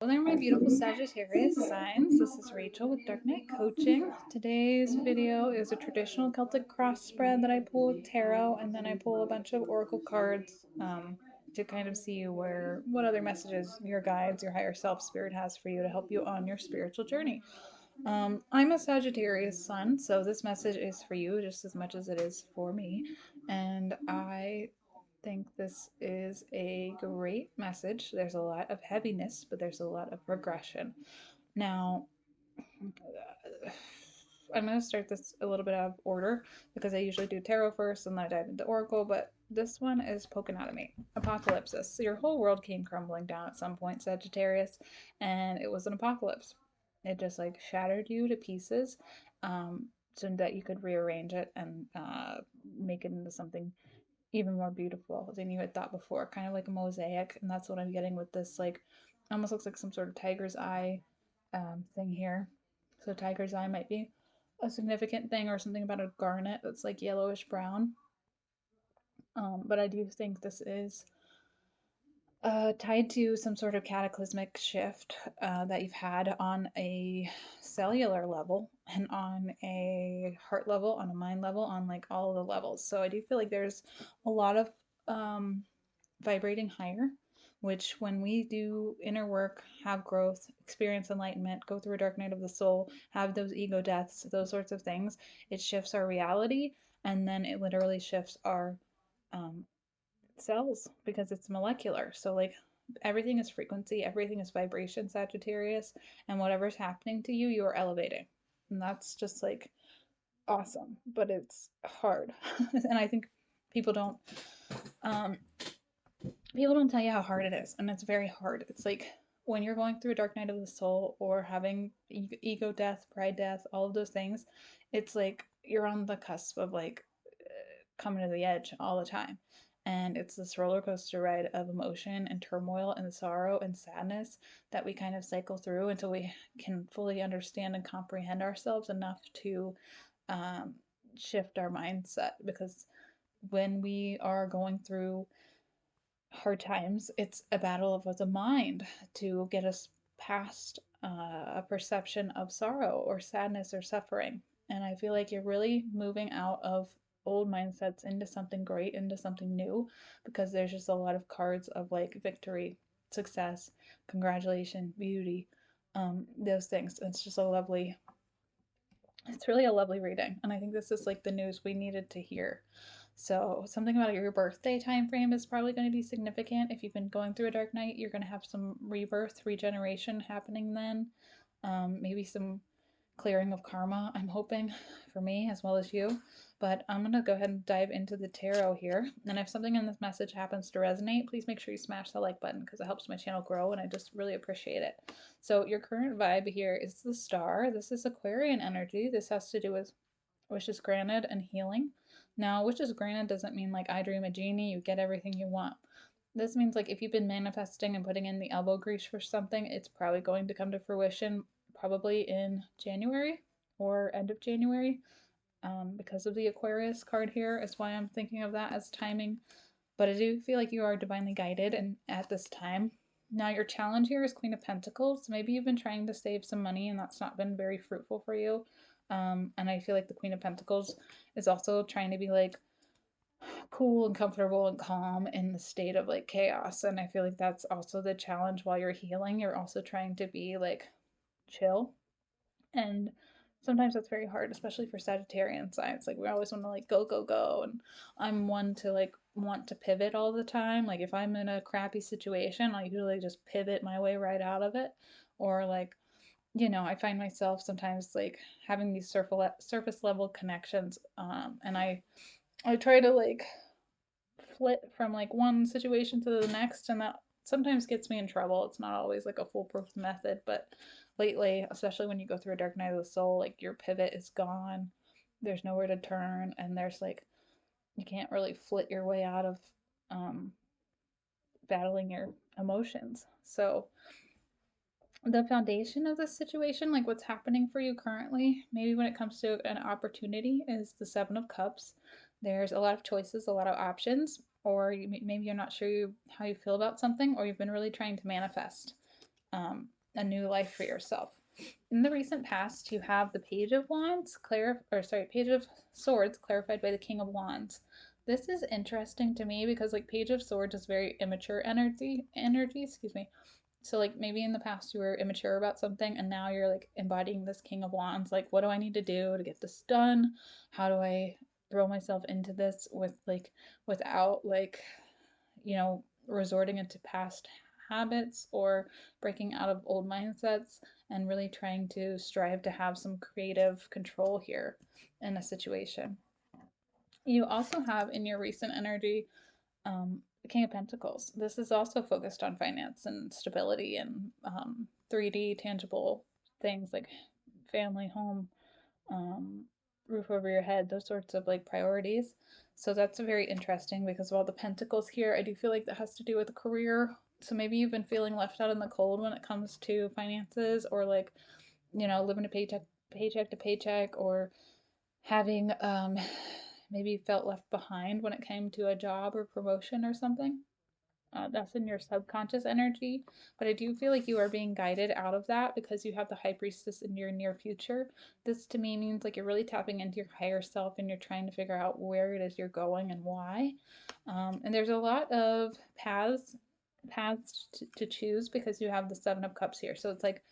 Well, there, my beautiful Sagittarius signs. This is Rachel with Dark Knight Coaching. Today's video is a traditional Celtic cross spread that I pull with tarot, and then I pull a bunch of oracle cards to kind of see what other messages your guides, your higher self spirit has for you to help you on your spiritual journey. I'm a Sagittarius sun, so this message is for you just as much as it is for me, and I think this is a great message. There's a lot of heaviness, but there's a lot of progression. Now, I'm going to start this a little bit out of order because I usually do tarot first and then I dive into oracle, but this one is poking out of me. Apocalypsis. So your whole world came crumbling down at some point, Sagittarius, and it was an apocalypse. It just like shattered you to pieces, so that you could rearrange it and make it into something even more beautiful than you had thought before, kind of like a mosaic. And that's what I'm getting with this, like, almost looks like some sort of tiger's eye thing here. So tiger's eye might be a significant thing, or something about a garnet that's like yellowish brown. But I do think this is tied to some sort of cataclysmic shift that you've had on a cellular level and on a heart level, on a mind level, on like all of the levels. So I do feel like there's a lot of um, vibrating higher, which when we do inner work, have growth, experience enlightenment, go through a dark night of the soul, have those ego deaths, those sorts of things, it shifts our reality, and then it literally shifts our um, cells because it's molecular. So, like, everything is frequency, everything is vibration, Sagittarius, and whatever's happening to you, you are elevating. And that's just like awesome, but it's hard. And I think people don't um, people don't tell you how hard it is, and it's very hard. It's like when you're going through a dark night of the soul or having ego death, pride death, all of those things, it's like you're on the cusp of like coming to the edge all the time. And it's this roller coaster ride of emotion and turmoil and sorrow and sadness that we kind of cycle through until we can fully understand and comprehend ourselves enough to um, shift our mindset. Because when we are going through hard times, it's a battle of the mind to get us past a perception of sorrow or sadness or suffering. And I feel like you're really moving out of old mindsets into something great, into something new, because there's just a lot of cards of like victory, success, congratulation, beauty, those things. It's just it's really a lovely reading. And I think this is like the news we needed to hear. So something about your birthday time frame is probably going to be significant. If you've been going through a dark night, you're going to have some rebirth, regeneration happening then. Maybe some clearing of karma, I'm hoping, for me as well as you. But I'm going to go ahead and dive into the tarot here. And if something in this message happens to resonate, please make sure you smash the like button because it helps my channel grow and I just really appreciate it. So your current vibe here is the star. This is Aquarian energy. This has to do with wishes granted and healing. Now, wishes granted doesn't mean like I dream a genie, you get everything you want. This means like if you've been manifesting and putting in the elbow grease for something, it's probably going to come to fruition probably in January or end of January. Because of the Aquarius card here is why I'm thinking of that as timing. But I do feel like you are divinely guided and at this time. Now your challenge here is Queen of Pentacles. Maybe you've been trying to save some money and that's not been very fruitful for you. And I feel like the Queen of Pentacles is also trying to be like cool and comfortable and calm in the state of like chaos. And I feel like that's also the challenge while you're healing. You're also trying to be like chill. And sometimes that's very hard, especially for Sagittarian signs. Like we always want to like go, go, go. And I'm one to like want to pivot all the time. Like if I'm in a crappy situation, I'll usually just pivot my way right out of it. Or like I find myself sometimes like having these surface level connections, and I try to like flit from like one situation to the next, and that sometimes gets me in trouble. It's not always like a foolproof method, but lately, especially when you go through a dark night of the soul, like your pivot is gone. There's nowhere to turn, and there's like you can't really flit your way out of um, battling your emotions. So the foundation of this situation, like what's happening for you currently, maybe when it comes to an opportunity, is the Seven of Cups. There's a lot of choices, a lot of options, or maybe you're not sure how you feel about something, or you've been really trying to manifest. a new life for yourself. In the recent past, you have the Page of Wands, Page of Swords, clarified by the King of Wands. This is interesting to me because like Page of Swords is very immature energy, excuse me. So like maybe in the past you were immature about something and now you're like embodying this King of Wands. Like, what do I need to do to get this done? How do I throw myself into this without like, resorting into past habits or breaking out of old mindsets, and really trying to strive to have some creative control here in a situation. You also have in your recent energy the King of Pentacles. This is also focused on finance and stability and 3D tangible things like family, home, um, roof over your head, those sorts of like priorities. So that's very interesting because of all the pentacles here. I do feel like that has to do with a career. So maybe you've been feeling left out in the cold when it comes to finances, or like, living a paycheck to paycheck, or having maybe felt left behind when it came to a job or promotion or something. That's in your subconscious energy, but I do feel like you are being guided out of that because you have the High Priestess in your near future. This to me means like you're really tapping into your higher self and you're trying to figure out where it is you're going and why. And there's a lot of paths to choose because you have the Seven of Cups here. So it's like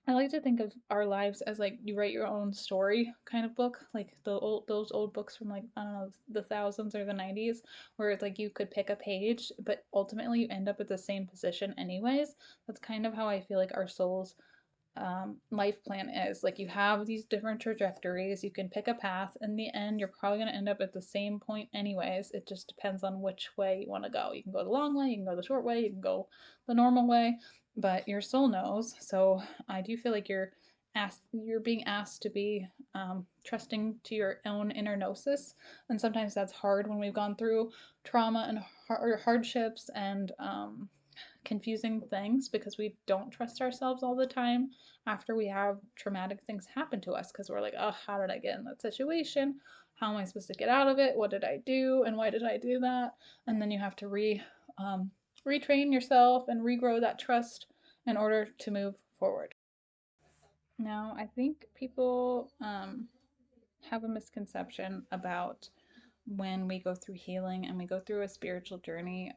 I like to think of our lives as like you write your own story kind of book, like those old books from like I don't know the thousands or the 90s, where it's like you could pick a page, but ultimately you end up at the same position anyways. That's kind of how I feel like our souls life plan is. Like you have these different trajectories, you can pick a path. In the end, you're probably going to end up at the same point, anyways. It just depends on which way you want to go. You can go the long way, you can go the short way, you can go the normal way, but your soul knows. So I do feel like you're being asked to be trusting to your own inner gnosis, and sometimes that's hard when we've gone through trauma and hardships and confusing things because we don't trust ourselves all the time after we have traumatic things happen to us because we're like, oh, how did I get in that situation? How am I supposed to get out of it? What did I do? And why did I do that? And then you have to retrain yourself and regrow that trust in order to move forward. Now, I think people have a misconception about when we go through healing and we go through a spiritual journey.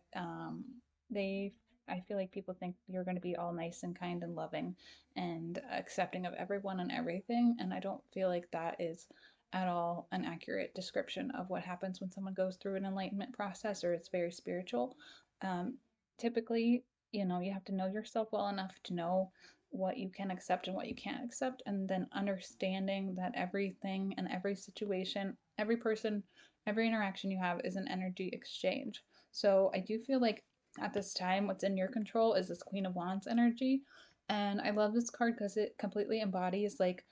They I feel like people think you're going to be all nice and kind and loving and accepting of everyone and everything, and I don't feel like that is at all an accurate description of what happens when someone goes through an enlightenment process or it's very spiritual. um, Typically, you have to know yourself well enough to know what you can accept and what you can't accept, and then understanding that everything and every situation, every person, every interaction you have is an energy exchange. So I do feel like at this time, what's in your control is this Queen of Wands energy. And I love this card because it completely embodies like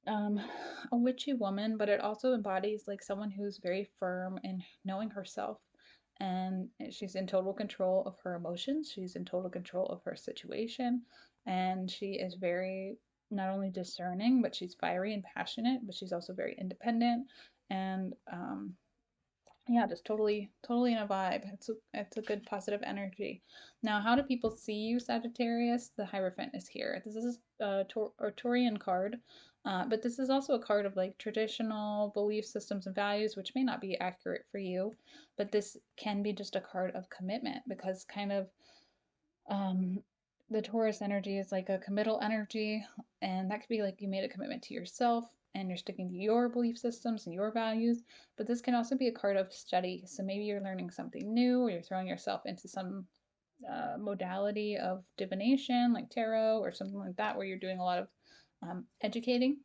um, a witchy woman, but it also embodies like someone who's very firm in knowing herself. And she's in total control of her emotions, she's in total control of her situation, and she is very not only discerning, but she's fiery and passionate, but she's also very independent and yeah, just totally in a vibe. It's a good positive energy. Now, how do people see you, Sagittarius? The Hierophant is here. This is a Taurian card, but this is also a card of like traditional belief systems and values, which may not be accurate for you, but this can be just a card of commitment because kind of um, the Taurus energy is like a committal energy, and that could be like you made a commitment to yourself and you're sticking to your belief systems and your values. But this can also be a card of study. So maybe you're learning something new, or you're throwing yourself into some modality of divination, like tarot or something like that, where you're doing a lot of educating.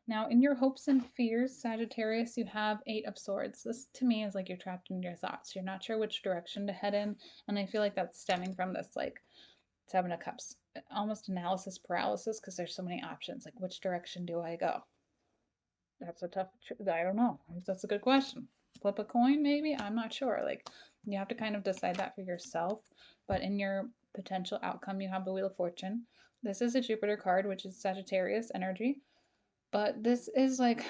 Now, in your hopes and fears, Sagittarius, you have Eight of Swords. This to me is like you're trapped in your thoughts. You're not sure which direction to head in. And I feel like that's stemming from this like Seven of Cups, almost analysis paralysis because there's so many options. Like, which direction do I go? That's a tough, I don't know. That's a good question. Flip a coin, maybe? I'm not sure. Like, you have to kind of decide that for yourself. But in your potential outcome, you have the Wheel of Fortune. This is a Jupiter card, which is Sagittarius energy. But this is like,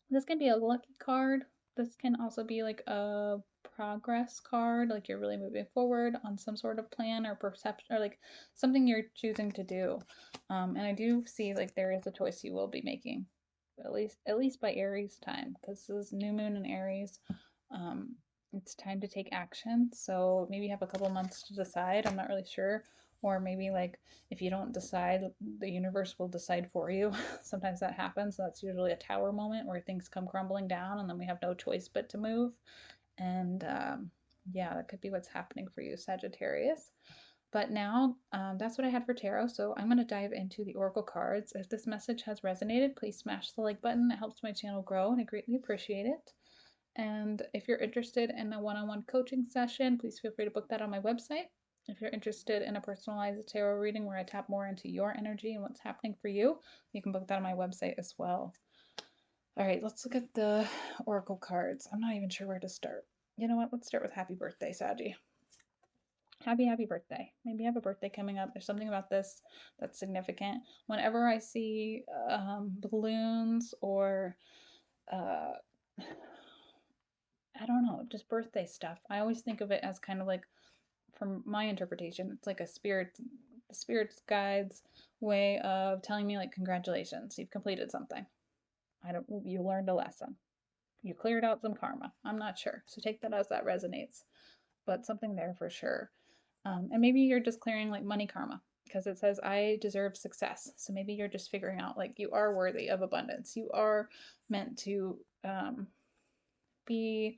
this can be a lucky card. This can also be like a progress card, like you're really moving forward on some sort of plan or perception or like something you're choosing to do. And I do see like there is a choice you will be making, at least by Aries time, because this is new moon in Aries. Um, it's time to take action. So maybe you have a couple months to decide. I'm not really sure. Or maybe like if you don't decide, the universe will decide for you. Sometimes that happens. That's usually a tower moment where things come crumbling down and then we have no choice but to move. And yeah, that could be what's happening for you, Sagittarius. But now that's what I had for tarot. So I'm going to dive into the oracle cards. If this message has resonated, please smash the like button. It helps my channel grow and I greatly appreciate it. And if you're interested in a one-on-one coaching session, please feel free to book that on my website. If you're interested in a personalized tarot reading where I tap more into your energy and what's happening for you, you can book that on my website as well. All right, let's look at the oracle cards. I'm not even sure where to start. You know what? Let's start with happy birthday, Saggy. Happy birthday. Maybe you have a birthday coming up. There's something about this that's significant. Whenever I see balloons or uh, I don't know, just birthday stuff, I always think of it as kind of like, from my interpretation, it's like the spirit's guide's way of telling me like, congratulations, you've completed something. You learned a lesson. You cleared out some karma. I'm not sure. So take that as that resonates, but something there for sure. And maybe you're just clearing like money karma because it says, I deserve success. So maybe you're just figuring out like you are worthy of abundance. You are meant to be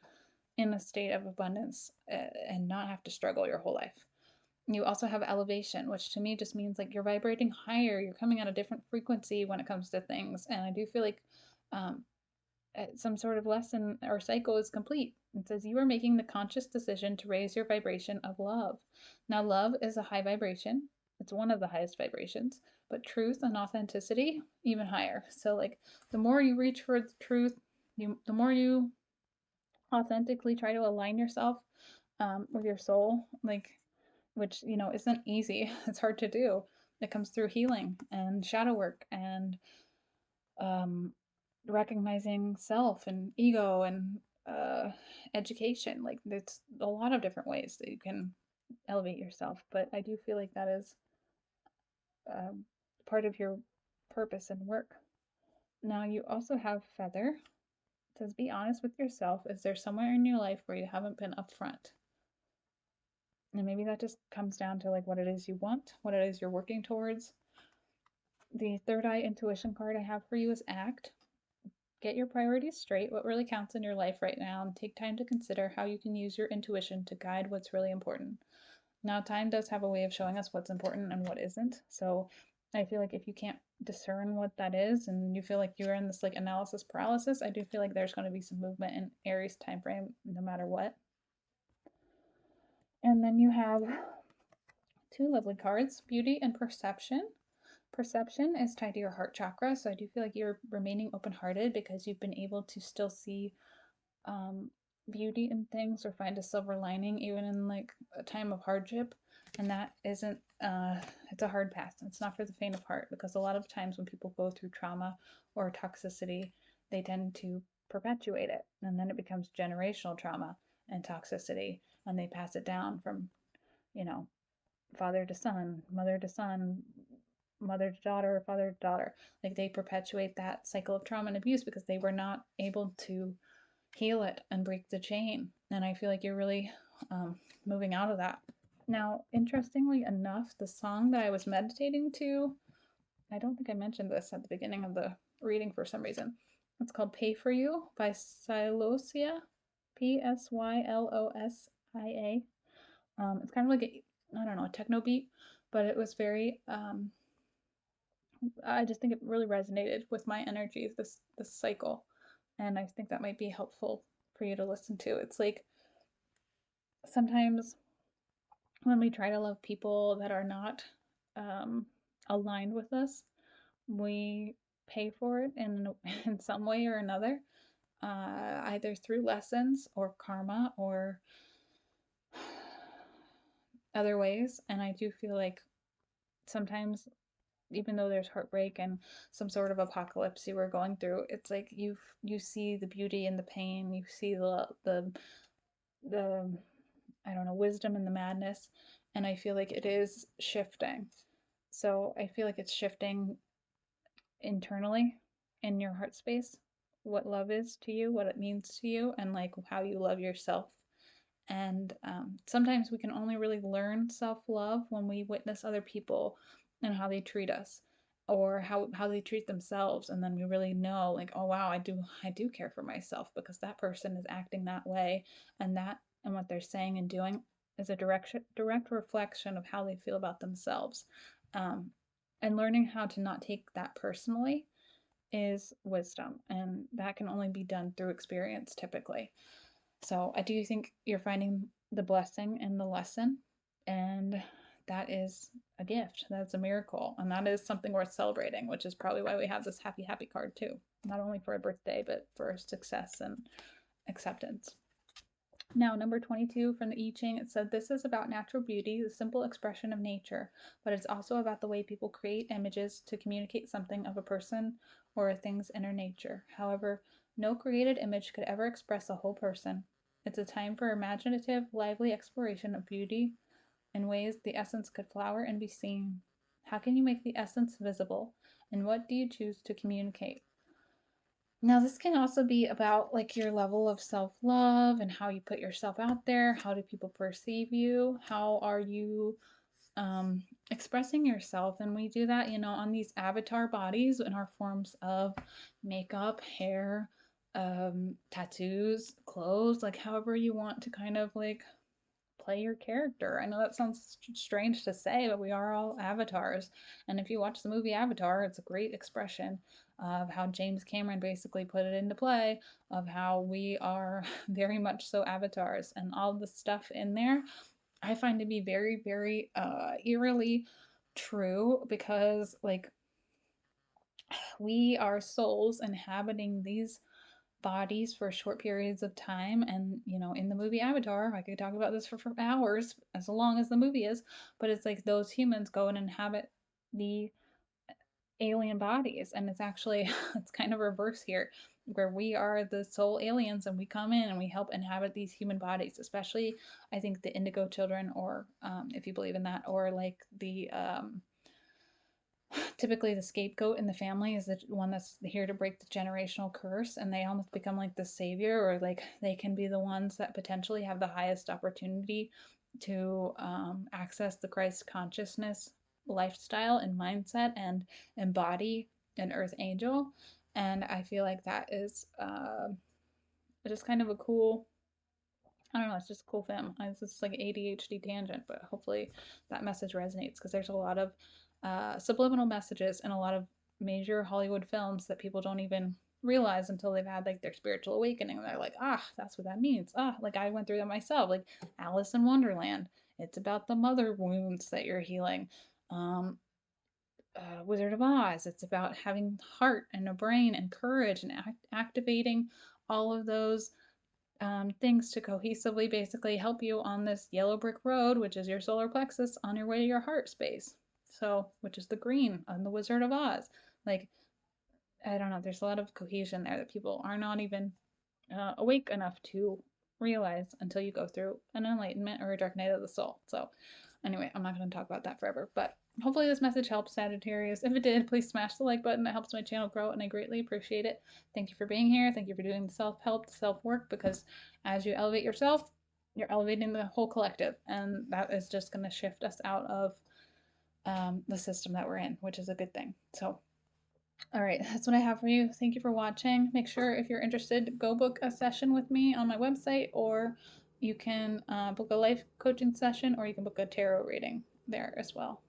in a state of abundance and not have to struggle your whole life. You also have elevation, which to me just means like you're vibrating higher. You're coming at a different frequency when it comes to things. And I do feel like um, some sort of lesson or cycle is complete. It says you are making the conscious decision to raise your vibration of love. Now, love is a high vibration. It's one of the highest vibrations, but truth and authenticity, even higher. So, like, the more you reach for the truth, the more you authentically try to align yourself with your soul, like, which, isn't easy. It's hard to do. It comes through healing and shadow work and um, recognizing self and ego and education. Like there's a lot of different ways that you can elevate yourself, but I do feel like that is um, part of your purpose and work. Now you also have feather. It says be honest with yourself. Is there somewhere in your life where you haven't been upfront? And maybe that just comes down to like what it is you want, what it is you're working towards. The third eye intuition card I have for you is act. Get your priorities straight, what really counts in your life right now, and take time to consider how you can use your intuition to guide what's really important. Now, time does have a way of showing us what's important and what isn't. So I feel like if you can't discern what that is and you feel like you're in this like analysis paralysis, I do feel like there's going to be some movement in Aries time frame no matter what. And then you have two lovely cards, beauty and perception. Perception is tied to your heart chakra, so I do feel like you're remaining open-hearted because you've been able to still see um, beauty in things or find a silver lining even in like a time of hardship. And that isn't it's a hard path. It's not for the faint of heart, because a lot of times when people go through trauma or toxicity, they tend to perpetuate it, and then it becomes generational trauma and toxicity, and they pass it down from you know father to son, mother to son, mother to daughter, father to daughter. Like they perpetuate that cycle of trauma and abuse because they were not able to heal it and break the chain. And I feel like you're really moving out of that. Now, interestingly enough, the song that I was meditating to, I don't think I mentioned this at the beginning of the reading for some reason. It's called Pay For You by Psylosia, Psylosia. It's kind of like I don't know, a techno beat, but it was very, I just think it really resonated with my energy, this cycle. And I think that might be helpful for you to listen to. It's like sometimes when we try to love people that are not aligned with us, we pay for it in some way or another, either through lessons or karma or other ways. And I do feel like sometimes, even though there's heartbreak and some sort of apocalypse you were going through, it's like you see the beauty in the pain, you see the the, I don't know, wisdom and the madness. And I feel like it is shifting. So I feel like it's shifting internally in your heart space, what love is to you, what it means to you, and like how you love yourself. And sometimes we can only really learn self love when we witness other people and how they treat us or how they treat themselves. And then we really know, like, oh, wow, I do care for myself because that person is acting that way. And that and what they're saying and doing is a direct reflection of how they feel about themselves. Um, and learning how to not take that personally is wisdom. And that can only be done through experience typically. So I do think you're finding the blessing in the lesson, and that is a gift. That's a miracle, and that is something worth celebrating, which is probably why we have this happy, happy card too. Not only for a birthday, but for success and acceptance. Now, number 22 from the I Ching, it said, this is about natural beauty, the simple expression of nature, but it's also about the way people create images to communicate something of a person or a thing's inner nature. However, no created image could ever express a whole person. It's a time for imaginative, lively exploration of beauty in ways the essence could flower and be seen. How can you make the essence visible? And what do you choose to communicate? Now, this can also be about like your level of self love and how you put yourself out there. How do people perceive you? How are you expressing yourself? And we do that, on these avatar bodies in our forms of makeup, hair, tattoos, clothes, like however you want to kind of like play your character. I know that sounds strange to say, but we are all avatars. And if you watch the movie Avatar, it's a great expression of how James Cameron basically put it into play of how we are very much so avatars. And all the stuff in there I find to be very, very eerily true because, like, we are souls inhabiting these bodies for short periods of time. And, in the movie Avatar, I could talk about this for hours, as long as the movie is, but it's like those humans go and inhabit the alien bodies. And it's actually, it's kind of reverse here, where we are the soul aliens and we come in and we help inhabit these human bodies, especially, I think, the indigo children, or if you believe in that, or like the typically the scapegoat in the family is the one that's here to break the generational curse, and they almost become like the savior, or like they can be the ones that potentially have the highest opportunity to access the Christ consciousness lifestyle and mindset and embody an earth angel. And I feel like that is just kind of a cool, I don't know, it's just a cool film. It's just like an ADHD tangent, but hopefully that message resonates because there's a lot of subliminal messages in a lot of major Hollywood films that people don't even realize until they've had like their spiritual awakening. They're like, ah, that's what that means. Ah, like I went through that myself. Like Alice in Wonderland, it's about the mother wounds that you're healing. Um, Wizard of Oz, it's about having heart and a brain and courage and activating all of those things to cohesively basically help you on this yellow brick road, which is your solar plexus, on your way to your heart space. So, which is the green on the Wizard of Oz. Like, I don't know, there's a lot of cohesion there that people are not even awake enough to realize until you go through an enlightenment or a dark night of the soul. So, anyway, I'm not going to talk about that forever, but hopefully this message helps, Sagittarius. If it did, please smash the like button. It helps my channel grow, and I greatly appreciate it. Thank you for being here. Thank you for doing the self-help, self-work, because as you elevate yourself, you're elevating the whole collective, and that is just going to shift us out of the system that we're in, which is a good thing. So, all right, that's what I have for you. Thank you for watching. Make sure if you're interested, go book a session with me on my website, or you can book a life coaching session, or you can book a tarot reading there as well.